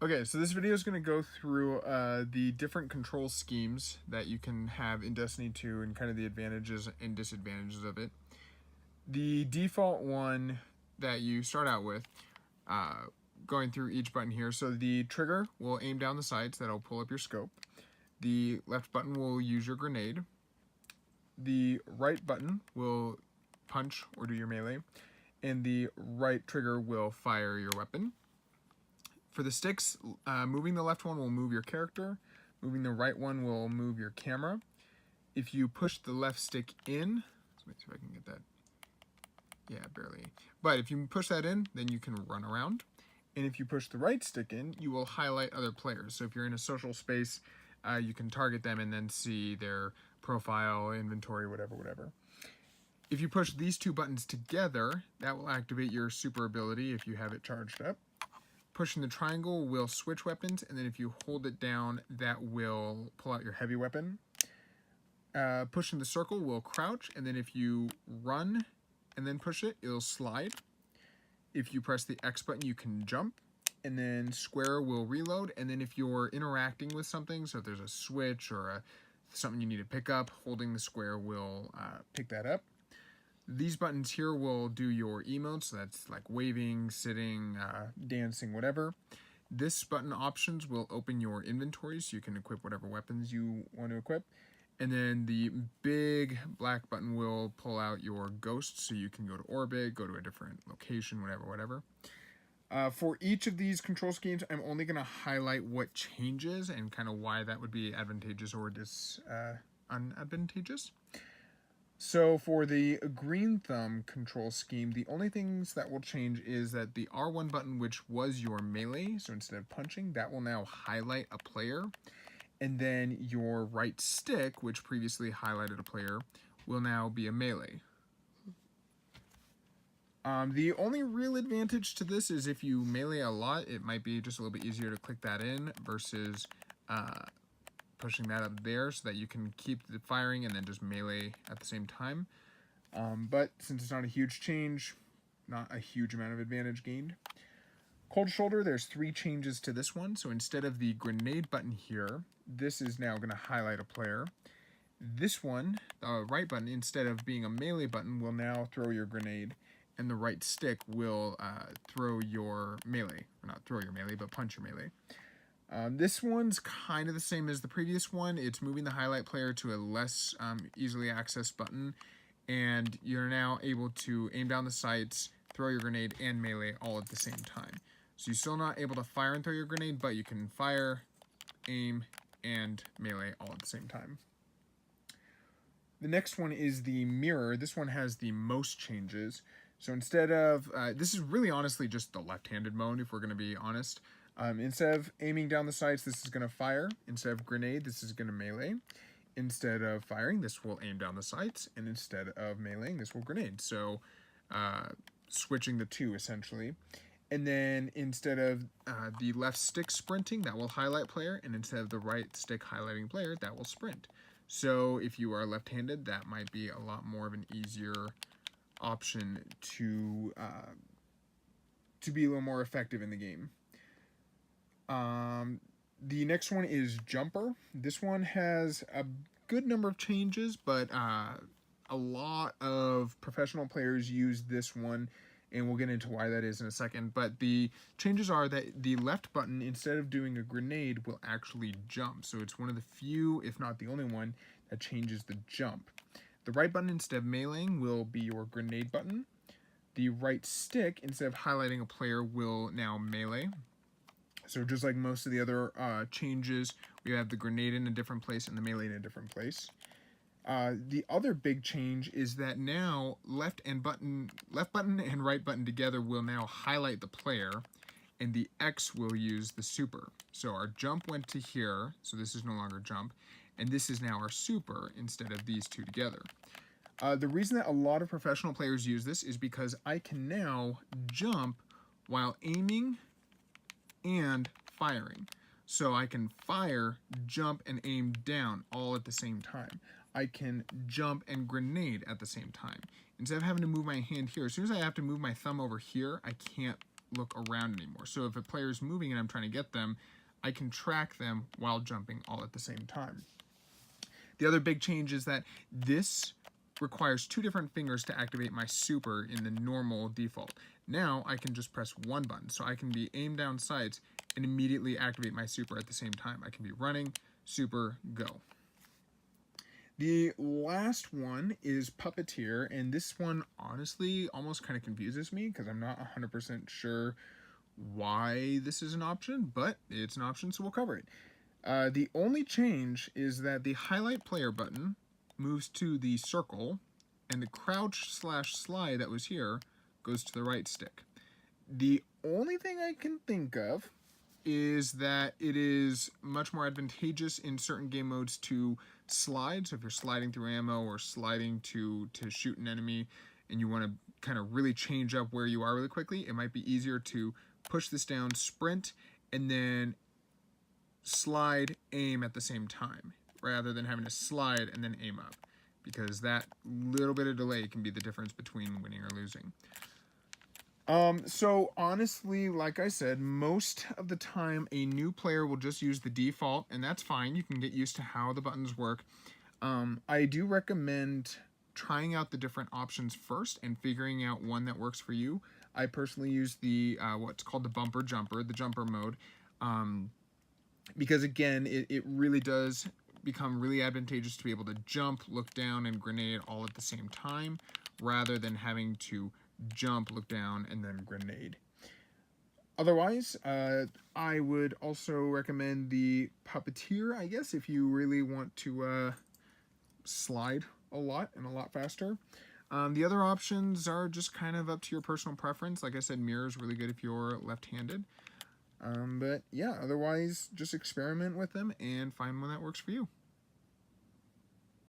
Okay, so this video is going to go through the different control schemes that you can have in Destiny 2 and kind of the advantages and disadvantages of it. The default one that you start out with, going through each button here, so the trigger will aim down the sights, that'll pull up your scope. The left button will use your grenade. The right button will punch or do your melee. And the right trigger will fire your weapon. For the sticks, moving the left one will move your character. Moving the right one will move your camera. If you push the left stick in, let me see if I can get that. Yeah, barely. But if you push that in, then you can run around. And if you push the right stick in, you will highlight other players. So if you're in a social space, you can target them and then see their profile, inventory, whatever. If you push these two buttons together, that will activate your super ability if you have it charged up. Pushing the triangle will switch weapons, and then if you hold it down, that will pull out your heavy weapon. Pushing the circle will crouch, and then if you run and then push it, it'll slide. If you press the X button, you can jump, and then square will reload, and then if you're interacting with something, so if there's a switch or something you need to pick up, holding the square will pick that up. These buttons here will do your emotes, so that's like waving, sitting, dancing, whatever. This button options will open your inventory so you can equip whatever weapons you want to equip. And then the big black button will pull out your ghosts so you can go to orbit, go to a different location, whatever. For each of these control schemes, I'm only going to highlight what changes and kind of why that would be advantageous or unadvantageous. So for the green thumb control scheme, the only things that will change is that the R1 button, which was your melee, so instead of punching, that will now highlight a player. And then your right stick, which previously highlighted a player, will now be a melee. The only real advantage to this is if you melee a lot, it might be just a little bit easier to click that in versus pushing that up there so that you can keep the firing and then just melee at the same time. But since it's not a huge change, not a huge amount of advantage gained. Cold Shoulder, there's 3 changes to this one. So instead of the grenade button here, this is now going to highlight a player. This one, the right button, instead of being a melee button, will now throw your grenade. And the right stick will throw your melee. Or not throw your melee, but punch your melee. This one's kind of the same as the previous one. It's moving the highlight player to a less easily accessed button, and you're now able to aim down the sights, throw your grenade, and melee all at the same time. So you're still not able to fire and throw your grenade, but you can fire, aim, and melee all at the same time. The next one is the mirror. This one has the most changes. So instead of, this is really honestly just the left-handed mode, if we're going to be honest. Instead of aiming down the sights, this is going to fire. Instead of grenade, this is going to melee. Instead of firing, this will aim down the sights. And instead of meleeing, this will grenade. So switching the two, essentially. And then instead of the left stick sprinting, that will highlight player. And instead of the right stick highlighting player, that will sprint. So if you are left-handed, that might be a lot more of an easier option to be a little more effective in the game. The next one is Jumper. This one has a good number of changes, but a lot of professional players use this one, and we'll get into why that is in a second. But the changes are that the left button, instead of doing a grenade, will actually jump. So it's one of the few, if not the only one, that changes the jump. The right button, instead of meleeing, will be your grenade button. The right stick, instead of highlighting a player, will now melee. So just like most of the other changes, we have the grenade in a different place and the melee in a different place. The other big change is that now left button and right button together will now highlight the player, and the X will use the super. So our jump went to here, so this is no longer jump, and this is now our super instead of these two together. The reason that a lot of professional players use this is because I can now jump while aiming and firing. So I can fire, jump, and aim down all at the same time. I can jump and grenade at the same time. Instead of having to move my hand here, as soon as I have to move my thumb over here, I can't look around anymore. So if a player is moving and I'm trying to get them, I can track them while jumping all at the same time. The other big change is that this requires 2 different fingers to activate my super in the normal default. Now I can just press one button, so I can be aim down sights and immediately activate my super at the same time. I can be running, super, go. The last one is Puppeteer, and this one honestly almost kind of confuses me because I'm not 100% sure why this is an option, but it's an option, so we'll cover it. The only change is that the highlight player button moves to the circle, and the crouch/slide that was here goes to the right stick. The only thing I can think of is that it is much more advantageous in certain game modes to slide. So if you're sliding through ammo or sliding to shoot an enemy and you want to kind of really change up where you are really quickly, it might be easier to push this down, sprint, and then slide, aim at the same time, rather than having to slide and then aim up, because that little bit of delay can be the difference between winning or losing. So honestly, like I said, most of the time a new player will just use the default, and that's fine. You can get used to how the buttons work. I do recommend trying out the different options first and figuring out one that works for you. I personally use the what's called the bumper jumper, the jumper mode, because again, it really does become really advantageous to be able to jump, look down, and grenade all at the same time, rather than having to jump, look down, and then grenade. Otherwise, I would also recommend the Puppeteer, I guess, if you really want to slide a lot and a lot faster. The other options are just kind of up to your personal preference. Like I said, mirror is really good if you're left-handed. But yeah, otherwise, just experiment with them and find one that works for you.